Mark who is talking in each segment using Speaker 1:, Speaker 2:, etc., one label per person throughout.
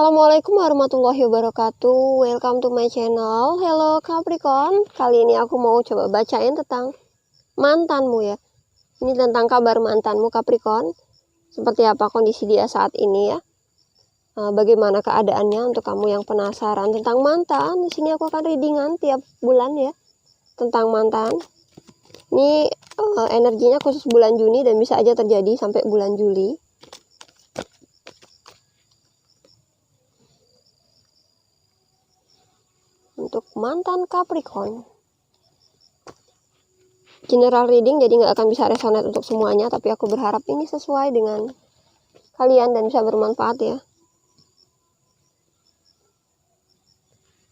Speaker 1: Assalamualaikum warahmatullahi wabarakatuh. Welcome to my channel. Hello Capricorn. Kali ini aku mau coba bacain tentang mantanmu ya. Ini tentang kabar mantanmu Capricorn. Seperti apa kondisi dia saat ini ya. Bagaimana keadaannya untuk kamu yang penasaran tentang mantan. Di sini aku akan readingan tiap bulan ya tentang mantan. Ini energinya khusus bulan Juni dan bisa aja terjadi sampai bulan Juli. Untuk mantan Capricorn, general reading, jadi nggak akan bisa resonate untuk semuanya, tapi aku berharap ini sesuai dengan kalian dan bisa bermanfaat ya.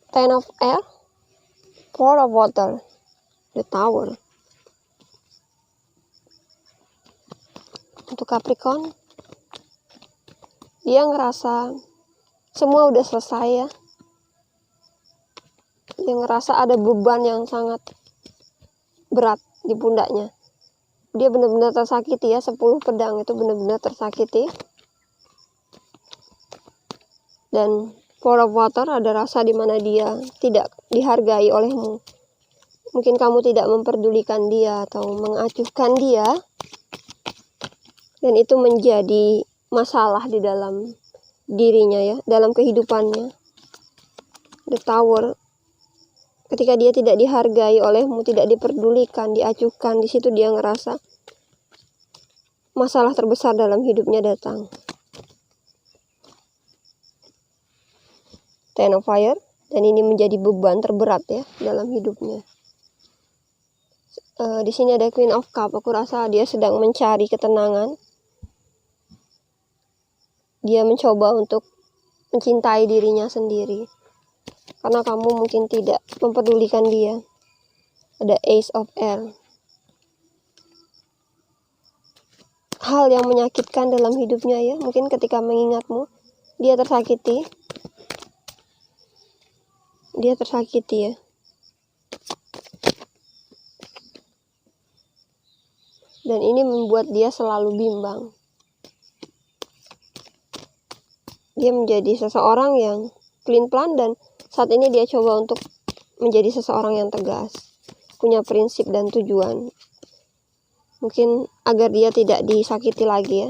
Speaker 1: Ten of Air, Four of Water, The Tower. Untuk Capricorn, dia ngerasa semua udah selesai ya. Dia ngerasa ada beban yang sangat berat di pundaknya. Dia benar-benar tersakiti ya, 10 pedang itu benar-benar tersakiti. Dan Four of Water ada rasa di mana dia tidak dihargai olehmu. Mungkin kamu tidak memperdulikan dia atau mengacuhkan dia. Dan itu menjadi masalah di dalam dirinya ya, dalam kehidupannya. The Tower. Ketika dia tidak dihargai olehmu, tidak diperdulikan, diacuhkan, di situ dia ngerasa masalah terbesar dalam hidupnya datang. Ten of Fire, dan ini menjadi beban terberat ya dalam hidupnya. Di sini ada Queen of Cup. Aku rasa dia sedang mencari ketenangan. Dia mencoba untuk mencintai dirinya sendiri. Karena kamu mungkin tidak mempedulikan dia. Ada Ace of Air. Hal yang menyakitkan dalam hidupnya ya. Mungkin ketika mengingatmu, dia tersakiti. Dia tersakiti ya. Dan ini membuat dia selalu bimbang. Dia menjadi seseorang yang pelin-pelan dan saat ini dia coba untuk menjadi seseorang yang tegas, punya prinsip dan tujuan. Mungkin agar dia tidak disakiti lagi ya.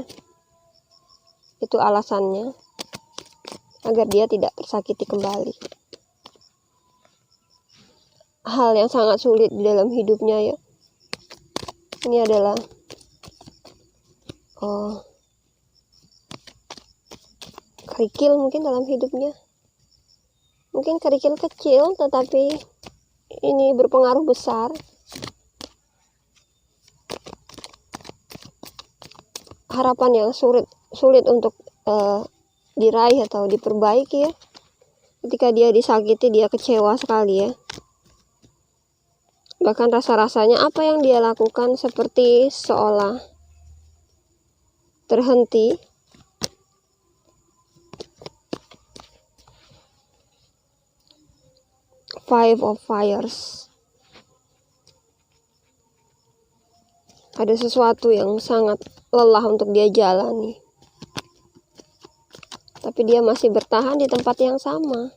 Speaker 1: Itu alasannya, agar dia tidak tersakiti kembali. Hal yang sangat sulit di dalam hidupnya ya. Ini adalah kerikil mungkin dalam hidupnya. Mungkin kerikil kecil, tetapi ini berpengaruh besar. Harapan yang sulit untuk diraih atau diperbaiki ya. Ketika dia disakiti, dia kecewa sekali ya. Bahkan rasa-rasanya apa yang dia lakukan seperti seolah terhenti. Five of Fires. Ada sesuatu yang sangat lelah untuk dia jalani. Tapi dia masih bertahan di tempat yang sama.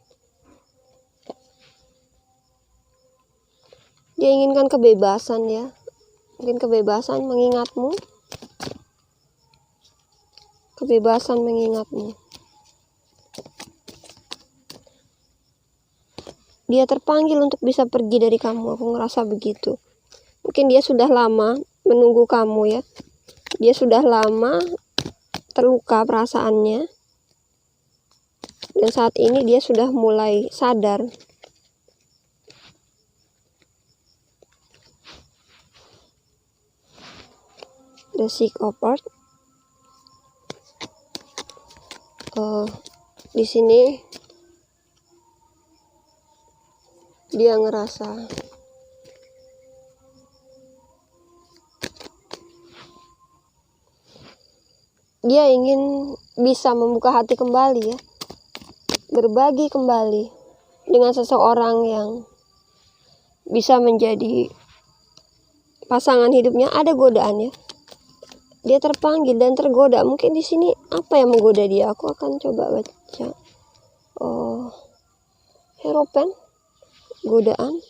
Speaker 1: Dia inginkan kebebasan ya. Mungkin kebebasan mengingatmu. Kebebasan mengingatmu. Dia terpanggil untuk bisa pergi dari kamu. Aku ngerasa begitu. Mungkin dia sudah lama menunggu kamu ya. Dia sudah lama terluka perasaannya. Dan saat ini dia sudah mulai sadar. The Six of Earth. Di sini dia ngerasa dia ingin bisa membuka hati kembali ya, berbagi kembali dengan seseorang yang bisa menjadi pasangan hidupnya. Ada godaan ya, dia terpanggil dan tergoda. Mungkin di sini apa yang menggoda dia? Aku akan coba baca. Hierophant, godaan.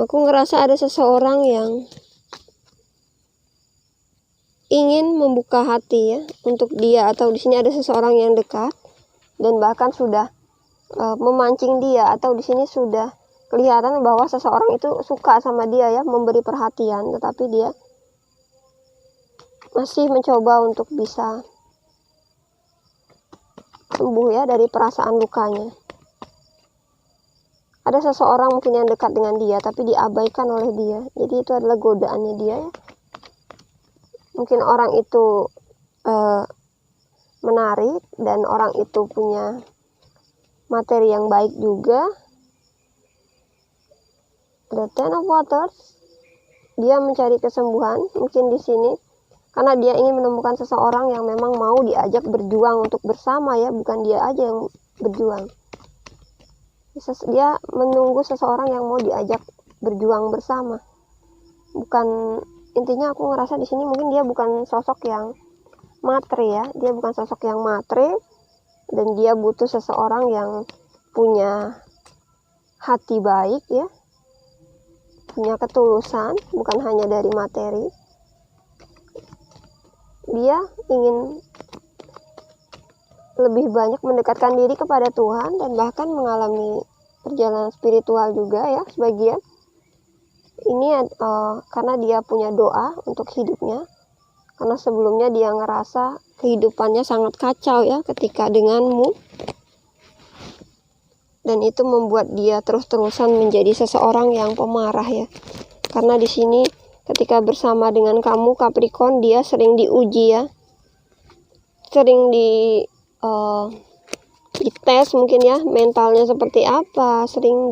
Speaker 1: Aku ngerasa ada seseorang yang ingin membuka hati ya untuk dia, atau di sini ada seseorang yang dekat dan bahkan sudah memancing dia, atau di sini sudah kelihatan bahwa seseorang itu suka sama dia ya, memberi perhatian, tetapi dia masih mencoba untuk bisa sembuh ya dari perasaan lukanya. Ada seseorang mungkin yang dekat dengan dia tapi diabaikan oleh dia. Jadi itu adalah godaannya dia ya. Mungkin orang itu menarik dan orang itu punya materi yang baik juga. The Ten of Waters, dia mencari kesembuhan mungkin di sini karena dia ingin menemukan seseorang yang memang mau diajak berjuang untuk bersama ya, bukan dia aja yang berjuang. Dia menunggu seseorang yang mau diajak berjuang bersama. Bukan, intinya aku ngerasa di sini mungkin dia bukan sosok yang matre ya, dia bukan sosok yang matre dan dia butuh seseorang yang punya hati baik ya, punya ketulusan, bukan hanya dari materi. Dia ingin lebih banyak mendekatkan diri kepada Tuhan dan bahkan mengalami perjalanan spiritual juga ya sebagian. Ini karena dia punya doa untuk hidupnya, karena sebelumnya dia ngerasa kehidupannya sangat kacau ya ketika denganmu, dan itu membuat dia terus-terusan menjadi seseorang yang pemarah ya. Karena di sini ketika bersama dengan kamu Capricorn, dia sering diuji ya, sering dites mungkin ya, mentalnya seperti apa, sering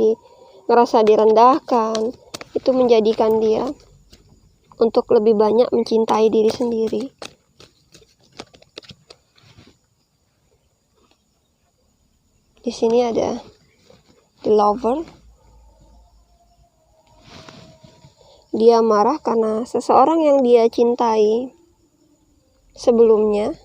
Speaker 1: ngerasa direndahkan. Itu menjadikan dia untuk lebih banyak mencintai diri sendiri. Di sini ada The Lover. Dia marah karena seseorang yang dia cintai sebelumnya,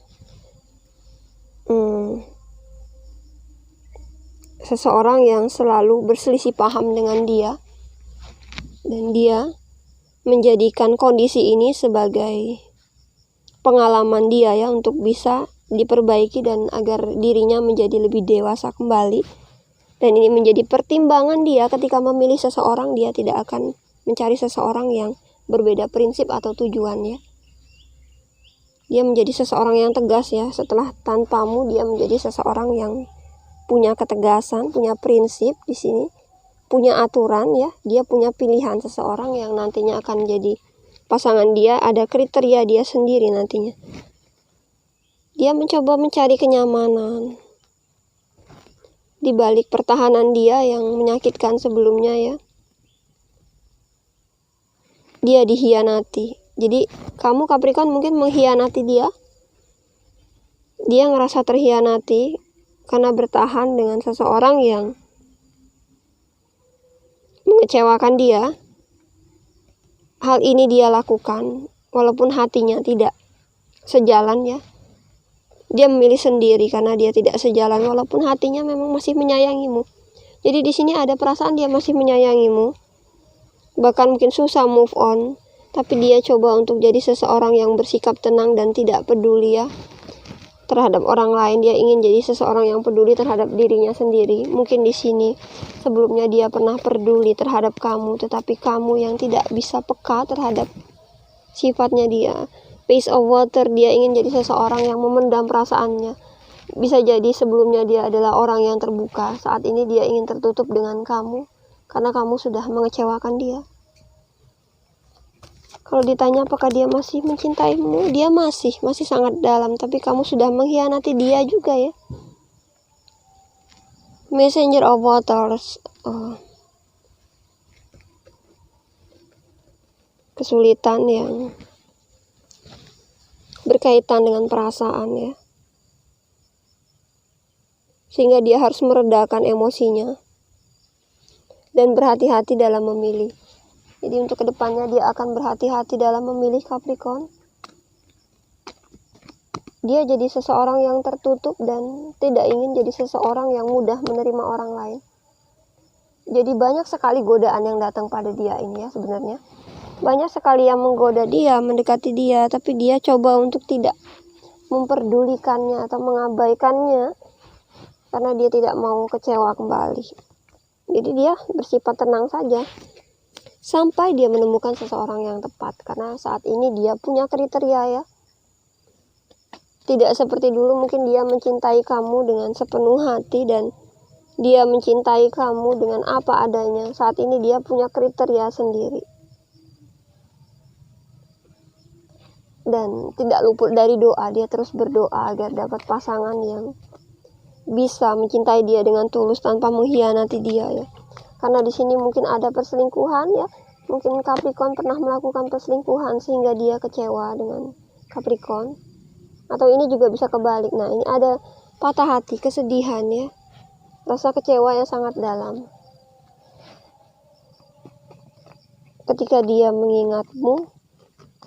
Speaker 1: seseorang yang selalu berselisih paham dengan dia, dan dia menjadikan kondisi ini sebagai pengalaman dia ya untuk bisa diperbaiki dan agar dirinya menjadi lebih dewasa kembali. Dan ini menjadi pertimbangan dia ketika memilih seseorang, dia tidak akan mencari seseorang yang berbeda prinsip atau tujuannya. Dia menjadi seseorang yang tegas ya, setelah tanpamu dia menjadi seseorang yang punya ketegasan, punya prinsip di sini, punya aturan ya, dia punya pilihan seseorang yang nantinya akan jadi pasangan dia, ada kriteria dia sendiri nantinya. Dia mencoba mencari kenyamanan di balik pertahanan dia yang menyakitkan sebelumnya ya. Dia dihianati. Jadi kamu Capricorn mungkin mengkhianati dia. Dia ngerasa terhianati karena bertahan dengan seseorang yang mengecewakan dia. Hal ini dia lakukan walaupun hatinya tidak sejalan ya. Dia memilih sendiri karena dia tidak sejalan walaupun hatinya memang masih menyayangimu. Jadi di sini ada perasaan dia masih menyayangimu. Bahkan mungkin susah move on, tapi dia coba untuk jadi seseorang yang bersikap tenang dan tidak peduli ya terhadap orang lain. Dia ingin jadi seseorang yang peduli terhadap dirinya sendiri. Mungkin di sini sebelumnya dia pernah peduli terhadap kamu, tetapi kamu yang tidak bisa peka terhadap sifatnya dia. Page of Water, dia ingin jadi seseorang yang memendam perasaannya. Bisa jadi sebelumnya dia adalah orang yang terbuka, saat ini dia ingin tertutup dengan kamu karena kamu sudah mengecewakan dia. Kalau ditanya apakah dia masih mencintaimu, dia masih sangat dalam, tapi kamu sudah mengkhianati dia juga ya. Messenger of Waters, kesulitan yang berkaitan dengan perasaan ya, sehingga dia harus meredakan emosinya dan berhati-hati dalam memilih. Jadi untuk kedepannya dia akan berhati-hati dalam memilih Capricorn. Dia jadi seseorang yang tertutup dan tidak ingin jadi seseorang yang mudah menerima orang lain. Jadi banyak sekali godaan yang datang pada dia ini ya sebenarnya. Banyak sekali yang menggoda dia, mendekati dia, tapi dia coba untuk tidak memperdulikannya atau mengabaikannya karena dia tidak mau kecewa kembali. Jadi dia bersifat tenang saja sampai dia menemukan seseorang yang tepat, karena saat ini dia punya kriteria ya. Tidak seperti dulu mungkin dia mencintai kamu dengan sepenuh hati dan dia mencintai kamu dengan apa adanya. Saat ini dia punya kriteria sendiri. Dan tidak luput dari doa, dia terus berdoa agar dapat pasangan yang bisa mencintai dia dengan tulus tanpa mengkhianati dia ya. Karena di sini mungkin ada perselingkuhan ya. Mungkin Capricorn pernah melakukan perselingkuhan sehingga dia kecewa dengan Capricorn. Atau ini juga bisa kebalik. Nah, ini ada patah hati, kesedihan ya. Rasa kecewa yang sangat dalam. Ketika dia mengingatmu,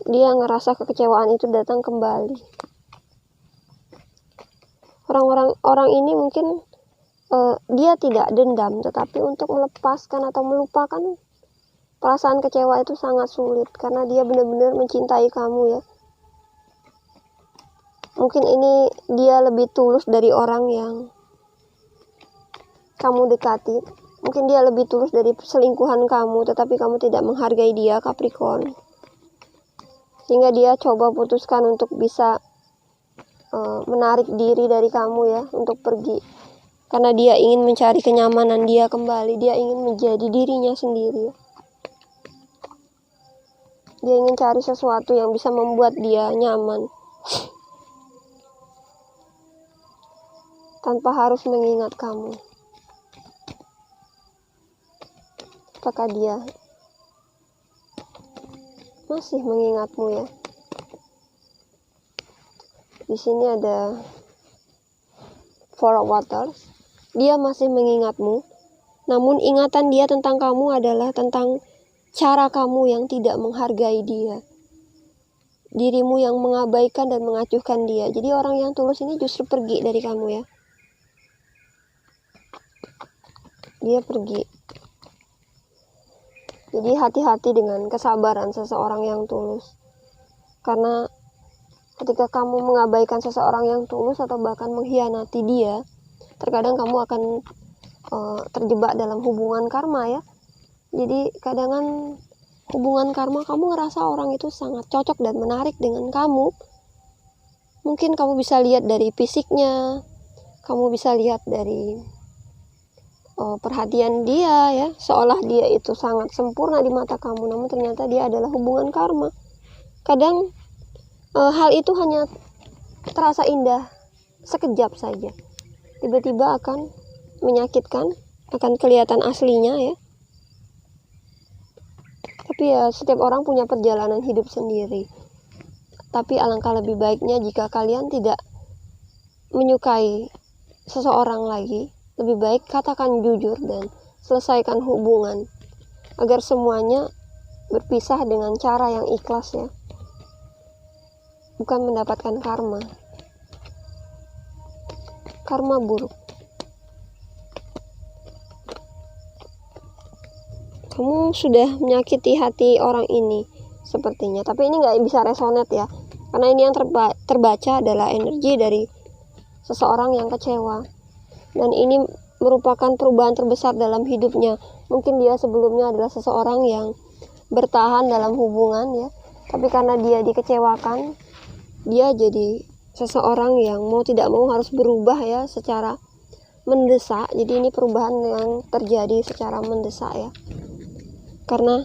Speaker 1: dia ngerasa kekecewaan itu datang kembali. Orang ini mungkin dia tidak dendam, tetapi untuk melepaskan atau melupakan perasaan kecewa itu sangat sulit karena dia benar-benar mencintai kamu ya. Mungkin ini dia lebih tulus dari orang yang kamu dekati. Mungkin dia lebih tulus dari selingkuhan kamu, tetapi kamu tidak menghargai dia, Capricorn. Sehingga dia coba putuskan untuk bisa menarik diri dari kamu ya, untuk pergi. Karena dia ingin mencari kenyamanan dia kembali, dia ingin menjadi dirinya sendiri. Dia ingin cari sesuatu yang bisa membuat dia nyaman. Tanpa harus mengingat kamu. Apakah dia masih mengingatmu ya? Di sini ada Four of Waters. Dia masih mengingatmu. Namun ingatan dia tentang kamu adalah tentang cara kamu yang tidak menghargai dia. Dirimu yang mengabaikan dan mengacuhkan dia. Jadi orang yang tulus ini justru pergi dari kamu ya. Dia pergi. Jadi hati-hati dengan kesabaran seseorang yang tulus. Karena ketika kamu mengabaikan seseorang yang tulus atau bahkan mengkhianati dia, terkadang kamu akan terjebak dalam hubungan karma ya. Jadi kadang hubungan karma kamu ngerasa orang itu sangat cocok dan menarik dengan kamu. Mungkin kamu bisa lihat dari fisiknya, kamu bisa lihat dari perhatian dia ya, seolah dia itu sangat sempurna di mata kamu, namun ternyata dia adalah hubungan karma. Kadang hal itu hanya terasa indah sekejap saja, tiba-tiba akan menyakitkan, akan kelihatan aslinya ya. Tapi ya setiap orang punya perjalanan hidup sendiri. Tapi alangkah lebih baiknya jika kalian tidak menyukai seseorang lagi, lebih baik katakan jujur dan selesaikan hubungan agar semuanya berpisah dengan cara yang ikhlas ya. Bukan mendapatkan karma. Karma buruk. Kamu sudah menyakiti hati orang ini sepertinya. Tapi ini nggak bisa resonate ya. Karena ini yang terbaca adalah energi dari seseorang yang kecewa. Dan ini merupakan perubahan terbesar dalam hidupnya. Mungkin dia sebelumnya adalah seseorang yang bertahan dalam hubungan ya. Tapi karena dia dikecewakan, dia jadi seseorang yang mau tidak mau harus berubah ya secara mendesak. Jadi ini perubahan yang terjadi secara mendesak ya. Karena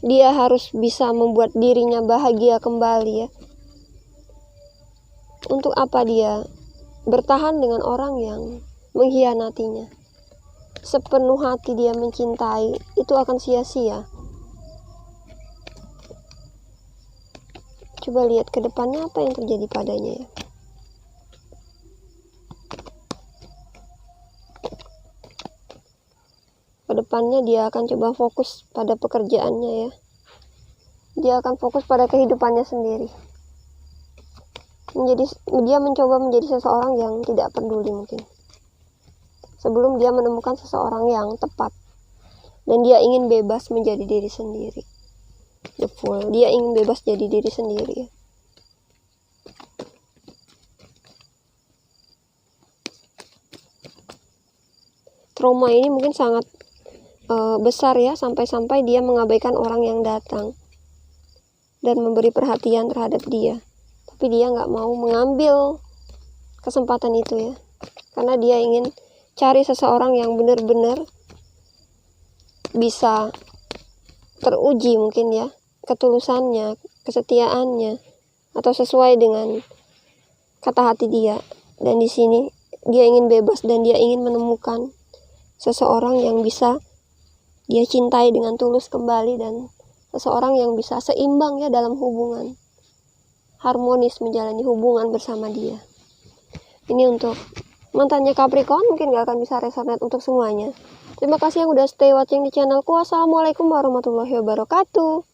Speaker 1: dia harus bisa membuat dirinya bahagia kembali ya. Untuk apa dia bertahan dengan orang yang mengkhianatinya? Sepenuh hati dia mencintai, itu akan sia-sia. Coba lihat ke depannya apa yang terjadi padanya ya. Kedepannya dia akan coba fokus pada pekerjaannya ya. Dia akan fokus pada kehidupannya sendiri. dia mencoba menjadi seseorang yang tidak peduli mungkin, sebelum dia menemukan seseorang yang tepat. Dan dia ingin bebas menjadi diri sendiri. The Fool, dia ingin bebas jadi diri sendiri. Trauma ini mungkin sangat besar ya, sampai-sampai dia mengabaikan orang yang datang dan memberi perhatian terhadap dia. Tapi dia nggak mau mengambil kesempatan itu ya, karena dia ingin cari seseorang yang benar-benar bisa teruji mungkin ya, ketulusannya, kesetiaannya, atau sesuai dengan kata hati dia. Dan di sini dia ingin bebas dan dia ingin menemukan seseorang yang bisa dia cintai dengan tulus kembali, dan seseorang yang bisa seimbang ya dalam hubungan, harmonis menjalani hubungan bersama dia. Ini untuk mantannya Capricorn, mungkin gak akan bisa resonate untuk semuanya. Terima kasih yang udah stay watching di channelku. Wassalamualaikum warahmatullahi wabarakatuh.